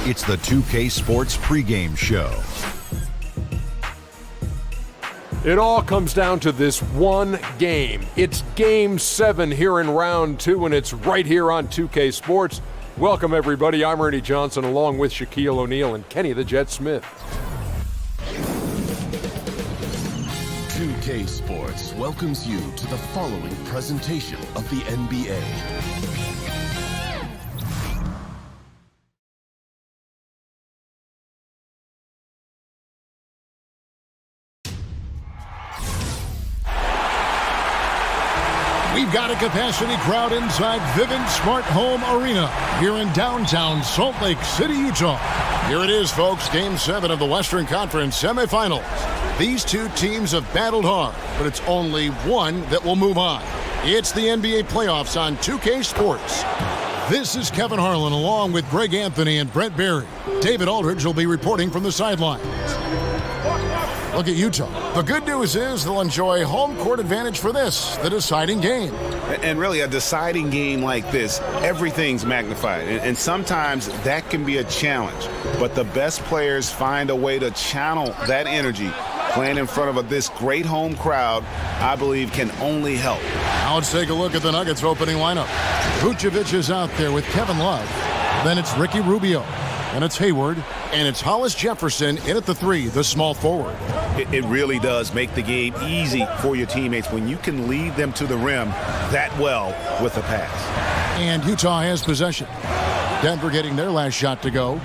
It's the 2K Sports pregame show. It all comes down to this one game. It's Game 7 here in Round 2, and it's right here on 2K Sports. Welcome, everybody. I'm Ernie Johnson, along with Shaquille O'Neal and Kenny the Jet Smith. 2K Sports welcomes you to the following presentation of the NBA. We've got a capacity crowd inside Vivint Smart Home Arena here in downtown Salt Lake City, Utah. Here it is, folks, Game 7 of the Western Conference semifinals. These two teams have battled hard, but it's only one that will move on. It's the NBA playoffs on 2K Sports. This is Kevin Harlan along with Greg Anthony and Brett Barry. David Aldridge will be reporting from the sidelines. Look at Utah. The good news is they'll enjoy home court advantage for this, the deciding game. And really, a deciding game like this, everything's magnified. And sometimes that can be a challenge. But the best players find a way to channel that energy. Playing in front of this great home crowd, I believe, can only help. Now let's take a look at the Nuggets opening lineup. Vucevic is out there with Kevin Love. Then it's Ricky Rubio. And it's Hayward. And it's Hollis Jefferson in at the 3, the small forward. It really does make the game easy for your teammates when you can lead them to the rim that well with a pass. And Utah has possession. Denver getting their last shot to go.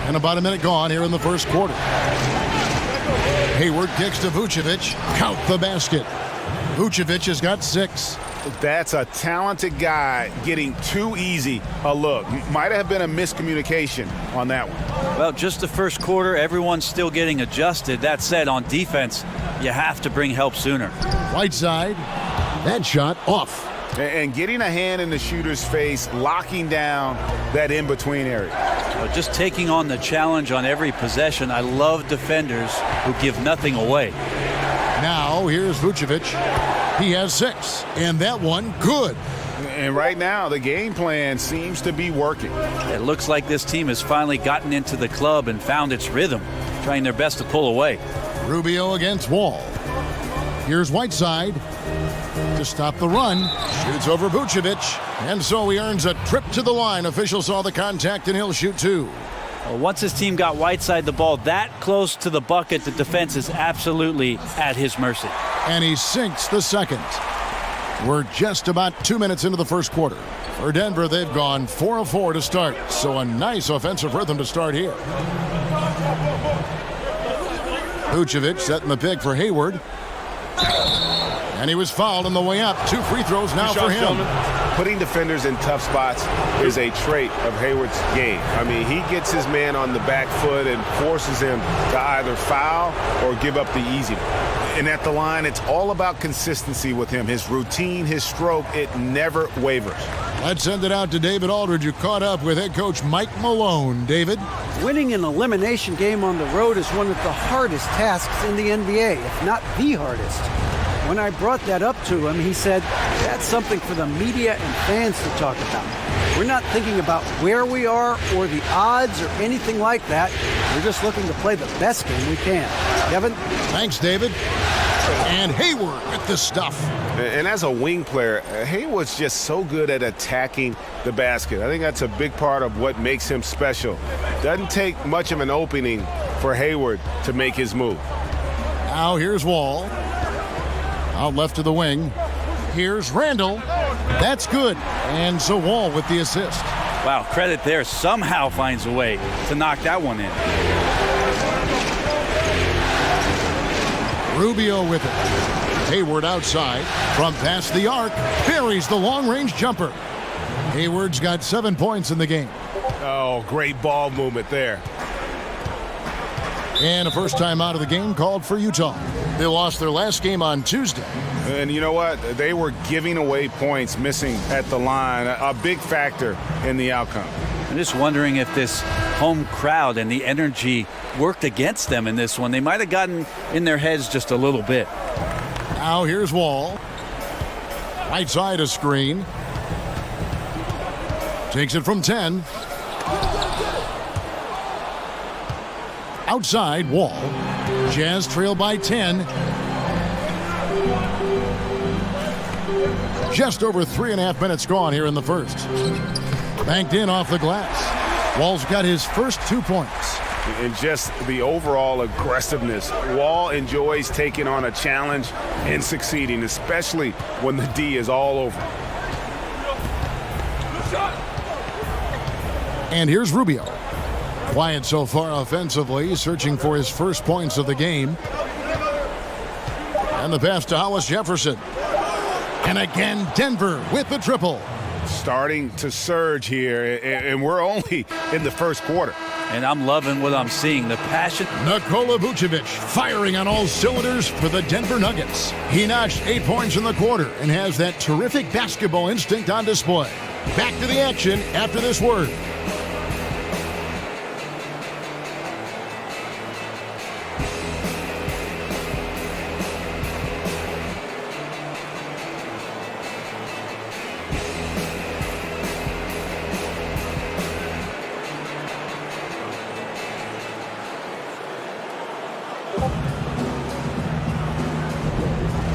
And about a minute gone here in the first quarter. Hayward kicks to Vucevic. Count the basket. Vucevic has got 6. That's a talented guy getting too easy a look. Might have been a miscommunication on that one. Well, just the first quarter, everyone's still getting adjusted. That said, on defense, you have to bring help sooner. Right side. That shot off. And getting a hand in the shooter's face, locking down that in-between area. Just taking on the challenge on every possession. I love defenders who give nothing away. Now, here's Vucevic. He has 6, and that one good. And right now, the game plan seems to be working. It looks like this team has finally gotten into the club and found its rhythm, trying their best to pull away. Rubio against Wall. Here's Whiteside to stop the run. Shoots over Vucevic, and so he earns a trip to the line. Official saw the contact, and he'll shoot 2. Well, once his team got Whiteside the ball that close to the bucket, the defense is absolutely at his mercy. And he sinks the second. We're just about 2 minutes into the first quarter. For Denver, they've gone 4 of 4 to start, so a nice offensive rhythm to start here. Vucevic setting the pick for Hayward. And he was fouled on the way up. 2 free throws now for him. Putting defenders in tough spots is a trait of Hayward's game. I mean, he gets his man on the back foot and forces him to either foul or give up the easy one. And at the line, it's all about consistency with him. His routine, his stroke, it never wavers. Let's send it out to David Aldridge, who caught up with head coach Mike Malone. David? Winning an elimination game on the road is one of the hardest tasks in the NBA, if not the hardest. When I brought that up to him, he said, that's something for the media and fans to talk about. We're not thinking about where we are or the odds or anything like that. We're just looking to play the best game we can. Kevin? Thanks, David. And Hayward with the stuff. And as a wing player, Hayward's just so good at attacking the basket. I think that's a big part of what makes him special. Doesn't take much of an opening for Hayward to make his move. Now here's Wall. Out left to the wing. Here's Randall. That's good. And so Wall with the assist. Wow, credit there. Somehow finds a way to knock that one in. Rubio with it. Hayward outside. From past the arc. Buries the long-range jumper. Hayward's got 7 points in the game. Oh, great ball movement there. And a first time out of the game called for Utah. They lost their last game on Tuesday. And you know what? They were giving away points, missing at the line. A big factor in the outcome. I'm just wondering if this home crowd and the energy worked against them in this one. They might have gotten in their heads just a little bit. Now here's Wall. Right side a screen. Takes it from 10. Outside, Wall. Jazz trail by 10. Just over 3.5 minutes gone here in the first. Banked in off the glass. Wall's got his first 2 points. And just the overall aggressiveness. Wall enjoys taking on a challenge and succeeding, especially when the D is all over. And here's Rubio. Quiet so far offensively, searching for his first points of the game. And the pass to Hollis Jefferson. And again, Denver with the triple. Starting to surge here, and we're only in the first quarter. And I'm loving what I'm seeing. The passion. Nikola Vucevic firing on all cylinders for the Denver Nuggets. He notched 8 points in the quarter and has that terrific basketball instinct on display. Back to the action after this word.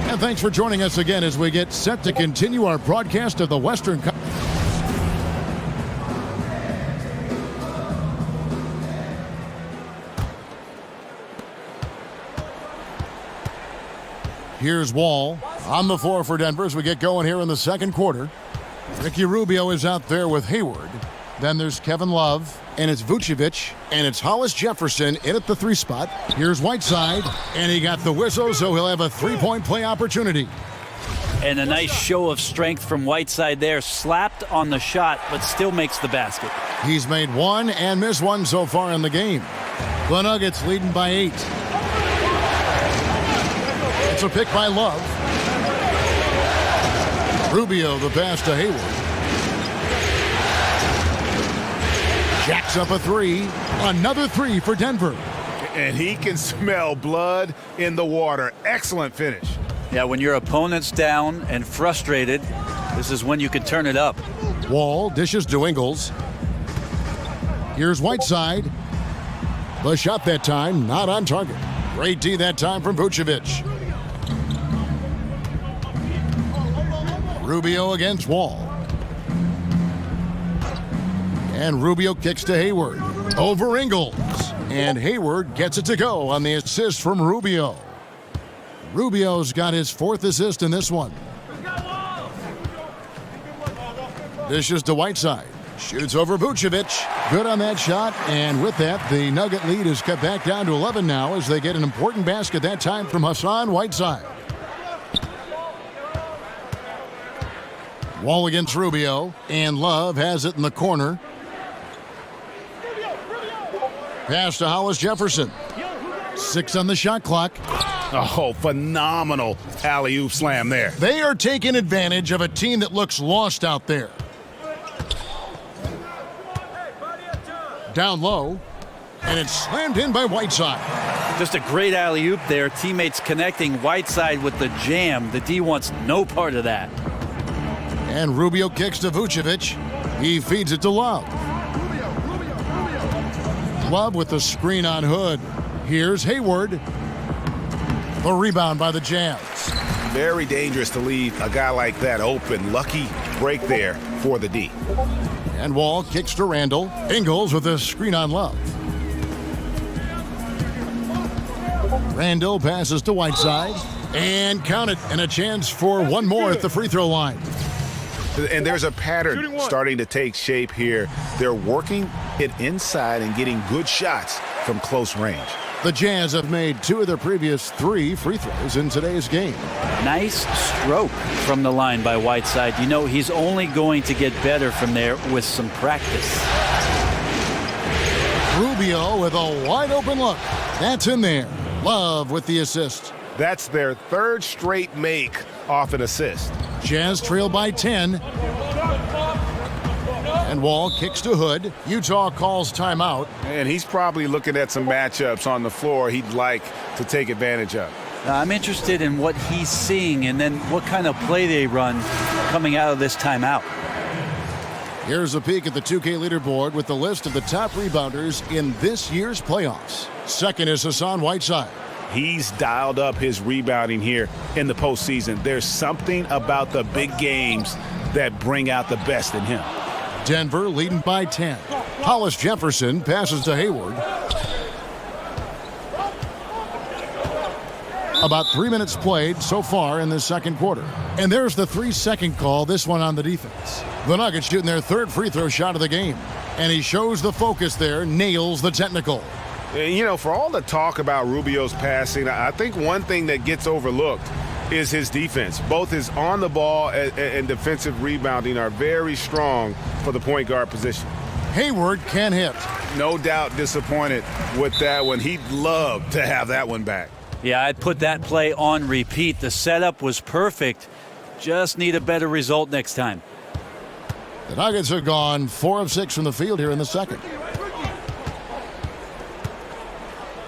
And thanks for joining us again as we get set to continue our broadcast of the Western Conference. Here's Wall on the floor for Denver as we get going here in the second quarter. Ricky Rubio is out there with Hayward. Then there's Kevin Love, and it's Vucevic, and it's Hollis Jefferson in at the 3 spot. Here's Whiteside, and he got the whistle, so he'll have a 3-point play opportunity. And a nice show of strength from Whiteside there. Slapped on the shot, but still makes the basket. He's made 1 and missed 1 so far in the game. The Nuggets leading by 8. It's a pick by Love. Rubio the pass to Hayward. Jacks up a 3. Another 3 for Denver. And he can smell blood in the water. Excellent finish. Yeah, when your opponent's down and frustrated, this is when you can turn it up. Wall dishes to Ingles. Here's Whiteside. The shot that time, not on target. Great D that time from Vucevic. Rubio against Wall. And Rubio kicks to Hayward. Over Ingles. And Hayward gets it to go on the assist from Rubio. Rubio's got his 4th assist in this one. Dishes to Whiteside. Shoots over Vucevic. Good on that shot. And with that, the Nugget lead is cut back down to 11 now as they get an important basket that time from Hassan Whiteside. Wall against Rubio. And Love has it in the corner. Pass to Hollis Jefferson. 6 on the shot clock. Oh, phenomenal alley-oop slam there. They are taking advantage of a team that looks lost out there. Down low, and it's slammed in by Whiteside. Just a great alley-oop there. Teammates connecting. Whiteside with the jam. The D wants no part of that. And Rubio kicks to Vucevic. He feeds it to Love. Love with the screen on Hood. Here's Hayward. The rebound by the Jazz. Very dangerous to leave a guy like that open. Lucky break there for the D. And Wall kicks to Randall. Ingles with a screen on Love. Randall passes to Whiteside. And count it. And a chance for one more at the free throw line. And there's a pattern starting to take shape here. They're working it inside and getting good shots from close range. The Jazz have made 2 of their previous 3 free throws in today's game. Nice stroke from the line by Whiteside. You know, he's only going to get better from there with some practice. Rubio with a wide open look. That's in there. Love with the assist. That's their 3rd straight make off an assist. Jazz trail by 10. And Wall kicks to Hood. Utah calls timeout. And he's probably looking at some matchups on the floor he'd like to take advantage of. I'm interested in what he's seeing and then what kind of play they run coming out of this timeout. Here's a peek at the 2K leaderboard with the list of the top rebounders in this year's playoffs. Second is Hassan Whiteside. He's dialed up his rebounding here in the postseason. There's something about the big games that bring out the best in him. Denver leading by 10. Hollis Jefferson passes to Hayward. About 3 minutes played so far in the second quarter. And there's the 3-second call, this one on the defense. The Nuggets shooting their third free throw shot of the game. And he shows the focus there, nails the technical. You know, for all the talk about Rubio's passing, I think one thing that gets overlooked is his defense. Both his on the ball and defensive rebounding are very strong for the point guard position. Hayward can hit. No doubt disappointed with that one. He'd love to have that one back. Yeah, I'd put that play on repeat. The setup was perfect. Just need a better result next time. The Nuggets have gone 4 of 6 from the field here in the second.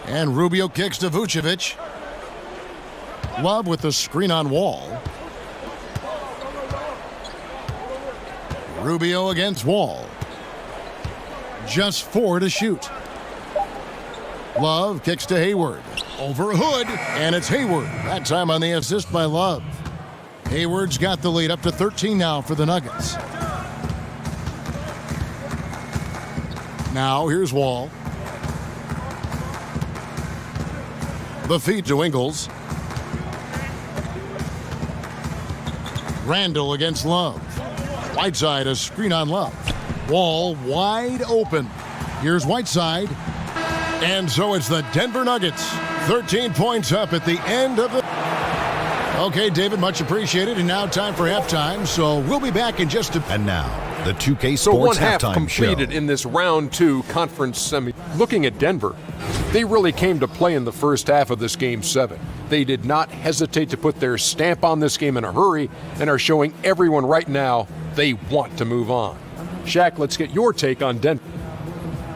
And Rubio kicks to Vucevic. Love with the screen on Wall. Rubio against Wall. Just 4 to shoot. Love kicks to Hayward. Over Hood, and it's Hayward. That time on the assist by Love. Hayward's got the lead up to 13 now for the Nuggets. Now here's Wall. The feed to Ingles. Randall against Love. Whiteside, a screen on Love. Wall wide open. Here's Whiteside. And so it's the Denver Nuggets. 13 points up at the end of the... Okay, David, much appreciated. And now time for halftime. So we'll be back in just a... And now, the 2K So Sports one half halftime completed show. in this round 2 conference semi. Looking at Denver, they really came to play in the first half of this game 7. They did not hesitate to put their stamp on this game in a hurry and are showing everyone right now they want to move on. Shaq, let's get your take on Denver.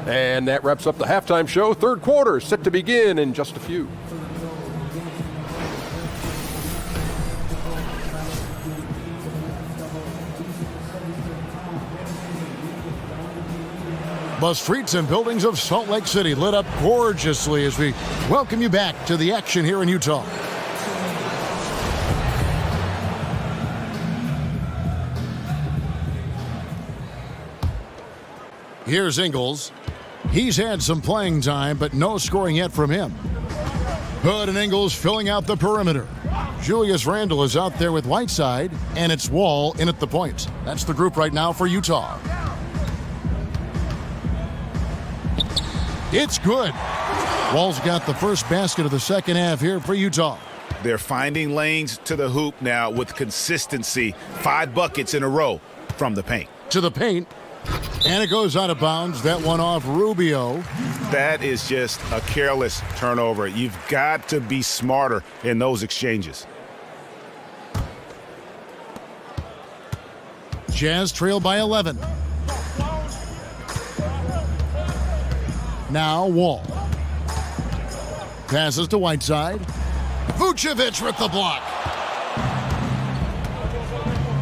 And that wraps up the halftime show. Third quarter set to begin in just a few. The streets and buildings of Salt Lake City lit up gorgeously as we welcome you back to the action here in Utah. Here's Ingles. He's had some playing time, but no scoring yet from him. Hood and Ingles filling out the perimeter. Julius Randle is out there with Whiteside, and it's Wall in at the point. That's the group right now for Utah. It's good. Wall's got the first basket of the second half here for Utah. They're finding lanes to the hoop now with consistency. 5 buckets in a row from the paint. To the paint. And it goes out of bounds. That one off Rubio. That is just a careless turnover. You've got to be smarter in those exchanges. Jazz trail by 11. Now Wall. Passes to Whiteside. Vucevic with the block.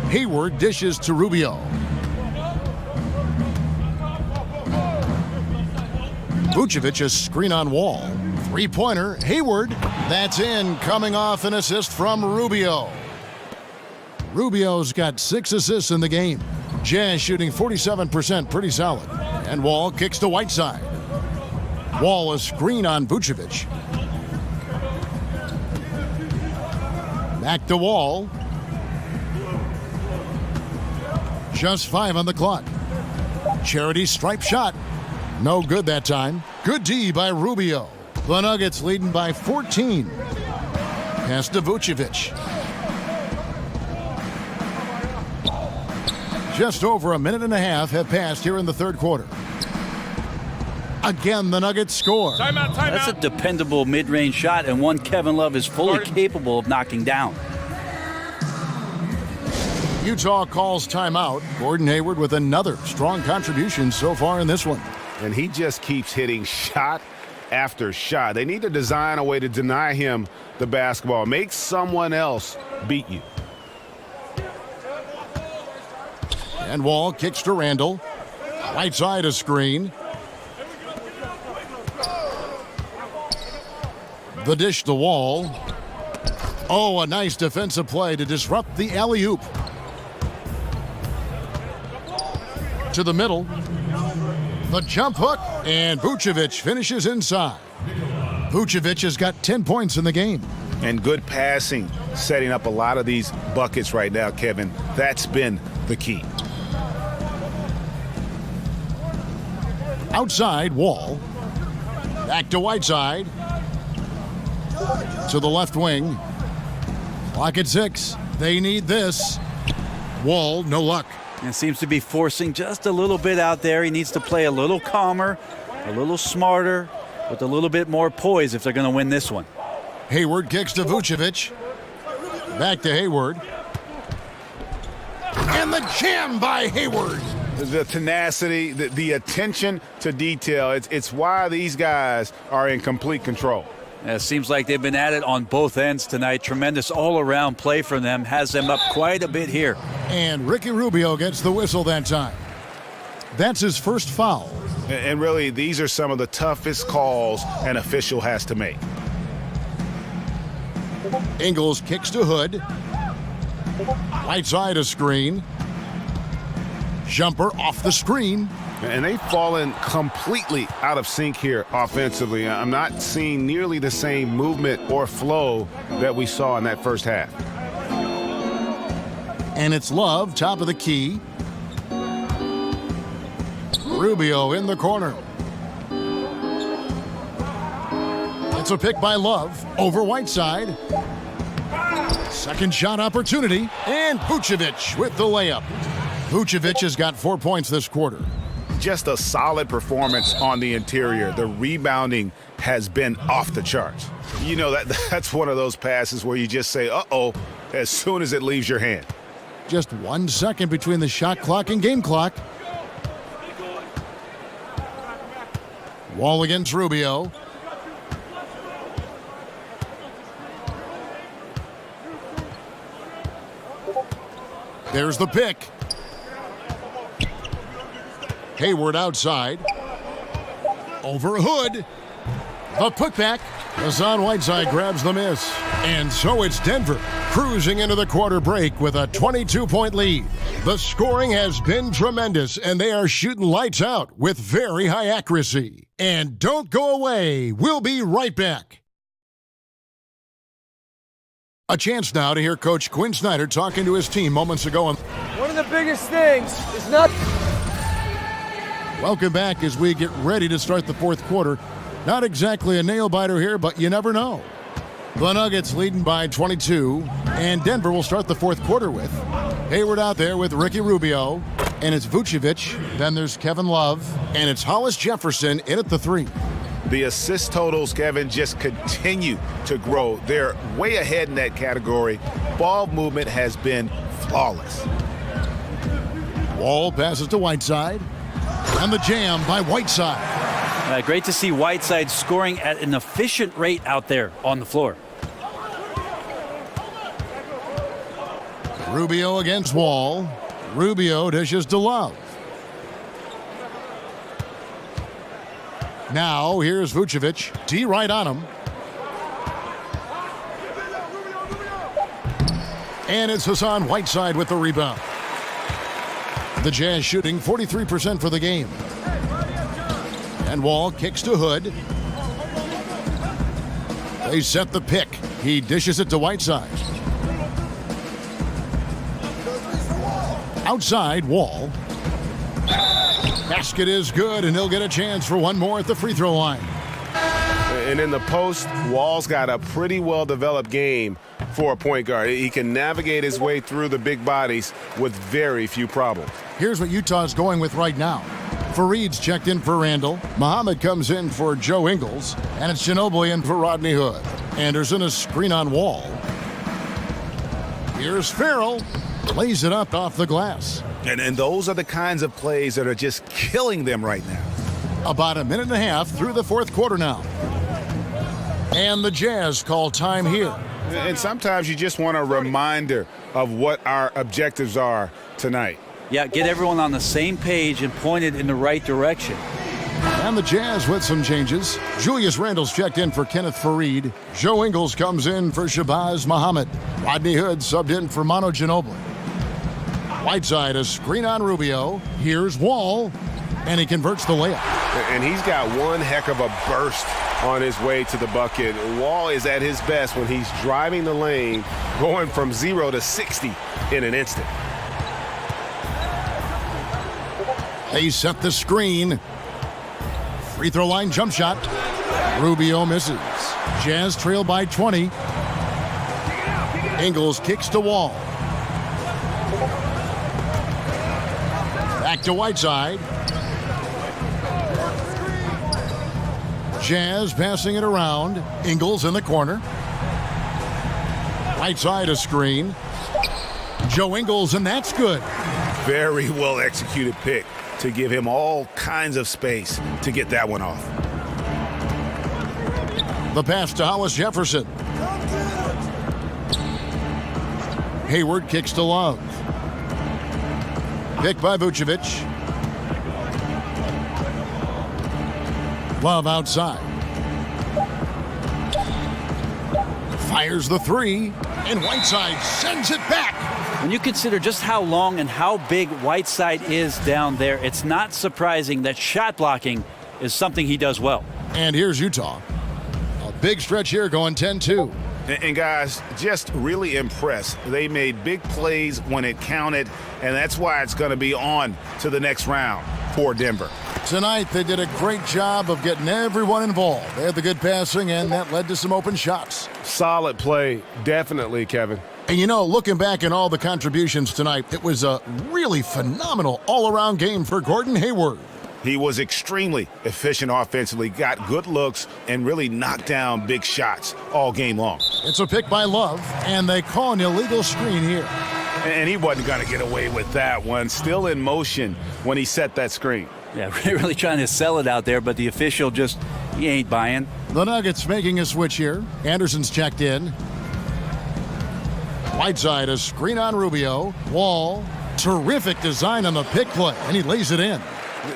Hayward dishes to Rubio. Vucevic, a screen on Wall. Three-pointer, Hayward. That's in, coming off an assist from Rubio. Rubio's got 6 assists in the game. Jazz shooting 47%, pretty solid. And Wall kicks to Whiteside. Wall, a screen on Vucevic. Back to Wall. Just 5 on the clock. Charity stripe shot. No good that time. Good D by Rubio. The Nuggets leading by 14. Pass to Vucevic. Just over a minute and a half have passed here in the third quarter. Again, the Nuggets score. That's a dependable mid-range shot and one Kevin Love is fully capable of knocking down. Utah calls timeout. Gordon Hayward with another strong contribution so far in this one. And he just keeps hitting shot after shot. They need to design a way to deny him the basketball. Make someone else beat you. And Wall kicks to Randall. Right side a screen. The dish to Wall. Oh, a nice defensive play to disrupt the alley-oop. To the middle. The jump hook, and Vucevic finishes inside. Vucevic has got 10 points in the game. And good passing, setting up a lot of these buckets right now, Kevin. That's been the key. Outside, Wall. Back to Whiteside. To the left wing. Clock at 6. They need this. Wall, no luck. And seems to be forcing just a little bit out there. He needs to play a little calmer, a little smarter, with a little bit more poise if they're going to win this one. Hayward kicks to Vucevic. Back to Hayward. And the jam by Hayward. The tenacity, the attention to detail. It's why these guys are in complete control. It seems like they've been at it on both ends tonight. Tremendous all-around play from them. Has them up quite a bit here. And Ricky Rubio gets the whistle that time. That's his first foul. And really, these are some of the toughest calls an official has to make. Ingles kicks to Hood. Right side a screen. Jumper off the screen. And they've fallen completely out of sync here offensively. I'm not seeing nearly the same movement or flow that we saw in that first half. And it's Love, top of the key. Rubio in the corner. It's a pick by Love over Whiteside. Second shot opportunity. And Vucevic with the layup. Vucevic has got 4 points this quarter. Just a solid performance on the interior. The rebounding has been off the charts. You know, that's one of those passes where you just say, uh-oh, as soon as it leaves your hand. Just 1 second between the shot clock and game clock. Wall against Rubio. There's the pick. Hayward outside. Over Hood. The putback. Hassan Whiteside grabs the miss. And so it's Denver cruising into the quarter break with a 22-point lead. The scoring has been tremendous, and they are shooting lights out with very high accuracy. And don't go away. We'll be right back. A chance now to hear Coach Quinn Snyder talking to his team moments ago. One of the biggest things is not... Welcome back as we get ready to start the fourth quarter. Not exactly a nail-biter here, but you never know. The Nuggets leading by 22, and Denver will start the fourth quarter with Hayward out there with Ricky Rubio, and it's Vucevic. Then there's Kevin Love, and it's Hollis Jefferson in at the 3. The assist totals, Kevin, just continue to grow. They're way ahead in that category. Ball movement has been flawless. Wall passes to Whiteside. And the jam by Whiteside. Great to see Whiteside scoring at an efficient rate out there on the floor. Rubio against Wall. Rubio dishes to Love. Now here's Vucevic. D right on him. And it's Hassan Whiteside with the rebound. The Jazz shooting 43% for the game. And Wall kicks to Hood. They set the pick. He dishes it to Whiteside. Outside, Wall. Basket is good, and he'll get a chance for one more at the free throw line. And in the post, Wall's got a pretty well-developed game for a point guard. He can navigate his way through the big bodies with very few problems. Here's what Utah's going with right now. Fareed's checked in for Randall. Muhammad comes in for Joe Ingles. And it's Ginobili in for Rodney Hood. Anderson a screen on Wall. Here's Farrell. Plays it up off the glass. And those are the kinds of plays that are just killing them right now. About a minute and a half through the fourth quarter now. And the Jazz call time here. And sometimes you just want a reminder of what our objectives are tonight. Yeah, get everyone on the same page and pointed in the right direction. And the Jazz with some changes. Julius Randle's checked in for Kenneth Faried. Joe Ingles comes in for Shabazz Muhammad. Rodney Hood subbed in for Manu Ginobili. Whiteside, a screen on Rubio. Here's Wall, and he converts the layup. And he's got one heck of a burst on his way to the bucket. Wall is at his best when he's driving the lane, going from 0 to 60 in an instant. They set the screen. Free throw line jump shot. Rubio misses. Jazz trail by 20. Ingles kicks to Wall. Back to Whiteside. Jazz passing it around. Ingles in the corner. Whiteside a screen. Joe Ingles, and that's good. Very well executed pick to give him all kinds of space to get that one off. The pass to Hollis Jefferson. Hayward kicks to Love. Pick by Vucevic. Love outside. Fires the three, and Whiteside sends it back. When you consider just how long and how big Whiteside is down there, it's not surprising that shot blocking is something he does well. And here's Utah. A big stretch here going 10-2. And guys, just really impressed. They made big plays when it counted, and that's why it's going to be on to the next round for Denver. Tonight, they did a great job of getting everyone involved. They had the good passing, and that led to some open shots. Solid play, definitely, Kevin. And you know, looking back at all the contributions tonight, it was a really phenomenal all-around game for Gordon Hayward. He was extremely efficient offensively, got good looks, and really knocked down big shots all game long. It's a pick by Love, and they call an illegal screen here. And he wasn't going to get away with that one. Still in motion when he set that screen. Yeah, really trying to sell it out there, but the official he ain't buying. The Nuggets making a switch here. Anderson's checked in. Whiteside, a screen on Rubio. Wall, terrific design on the pick play, and he lays it in.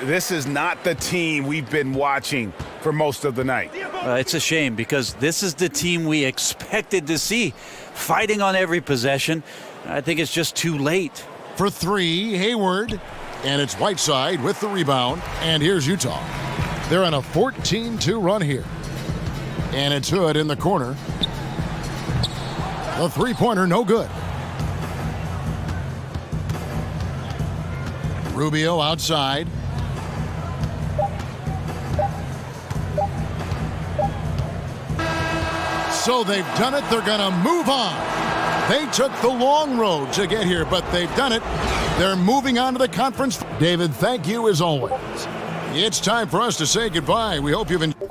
This is not the team we've been watching for most of the night. It's a shame because this is the team we expected to see, fighting on every possession. I think it's just too late. For three, Hayward, and it's Whiteside with the rebound, and here's Utah. They're on a 14-2 run here, and it's Hood in the corner. The three-pointer, no good. Rubio outside. So they've done it. They're going to move on. They took the long road to get here, but they've done it. They're moving on to the conference. David, thank you as always. It's time for us to say goodbye. We hope you've enjoyed.